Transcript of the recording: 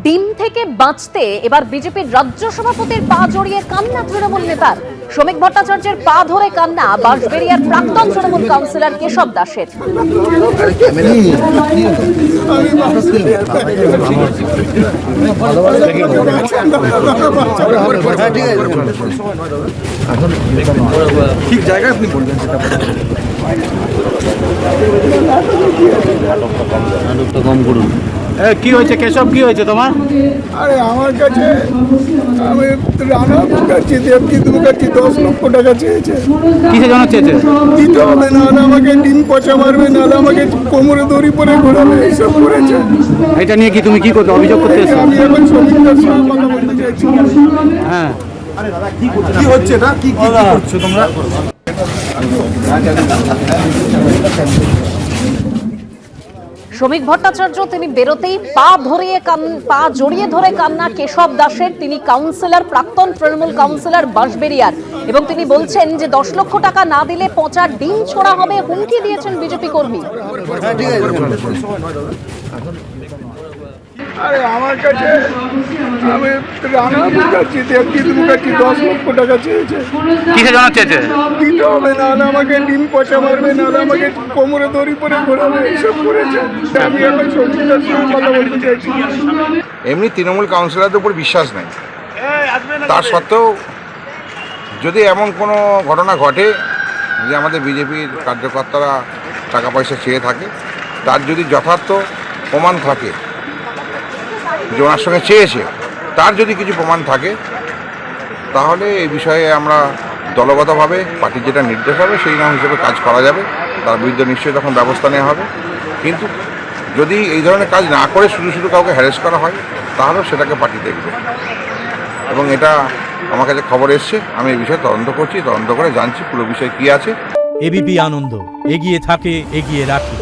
ডিম থেকে বাঁচতে এবার বিজেপির রাজ্য সভাপতির পা জড়িয়ে কান্না তৃণমূল নেতার। শ্রমিক ভট্টাচার্যের পা ধরে কান্না বাঁশবেড়িয়ার প্রাক্তন তৃণমূল কাউন্সিলর কেশব দাসের। ঠিক জায়গায় আপনি বলবেন সেটা কম করুন। কি হয়েছে কেশব, কি হয়েছে তোমার? আরে আমার কাছে আমি রানা মুখার্জি, দেবজিৎ মুখার্জি 10 লক্ষ টাকা চেয়েছে। কিসের জন্য চেয়েছে? দিতে হবে, নাহলে আমাকে ডিম পচা মারবে, নাহলে আমাকে কোমরে দড়ি পরে ঘোরাবে, এইসব করেছে। এটা নিয়ে কি তুমি কি করতে অভিযোগ করতে এসেছো? আমি এখন শ্রমিকদের সঙ্গে কথা বলতে চাইছি। হ্যাঁ, কি হচ্ছে এটা, কি করছো তোমরা? শ্রমিক ভট্টাচার্য তিনি বেরোতেই পা জড়িয়ে ধরে কান্না কেশব দাসের। তিনি কাউন্সিলর, প্রাক্তন তৃণমূল কাউন্সিলর বাঁশবেড়িয়ার, এবং তিনি বলছেন যে 10 লক্ষ টাকা না দিলে পচা ডিম ছোড়া হবে, হুমকি দিয়েছেন বিজেপি কর্মী। আরে আমার কাছে আমি রানা মুখার্জি, দেবজিৎ মুখার্জি 10 লক্ষ টাকা চেয়েছে। কিসের জন্য চেয়েছে? দিতে হবে, নাহলে আমাকে ডিম পচা মারবে, নাহলে আমাকে কোমরে দড়ি পরে ঘোরাবে, এইসব করেছে। আমি এখন শ্রমিকদের সঙ্গে কথা বলতে চাইছি। এমনি তৃণমূল কাউন্সিলরদের উপর বিশ্বাস নেই, তার সত্ত্বেও যদি এমন কোনো ঘটনা ঘটে যে আমাদের বিজেপির কার্যকর্তারা টাকা পয়সা চেয়ে থাকে, তার যদি যথার্থ প্রমাণ থাকে যে ওনার সঙ্গে চেয়েছে, তার যদি কিছু প্রমাণ থাকে, তাহলে এই বিষয়ে আমরা দলগতভাবে পার্টির যেটা নির্দেশ হবে সেই নাম হিসেবে কাজ করা যাবে। তার বিরুদ্ধে নিশ্চয়ই তখন ব্যবস্থা নেওয়া হবে। কিন্তু যদি এই ধরনের কাজ না করে শুধু কাউকে হ্যারেস করা হয়, তাহলেও সেটাকে পার্টি দেখবে। এবং এটা আমার কাছে খবর এসছে, আমি এই বিষয়ে তদন্ত করছি, তদন্ত করে জানছি পুরো বিষয় কী আছে। এবিপি আনন্দ, এগিয়ে থাকে, এগিয়ে রাখে।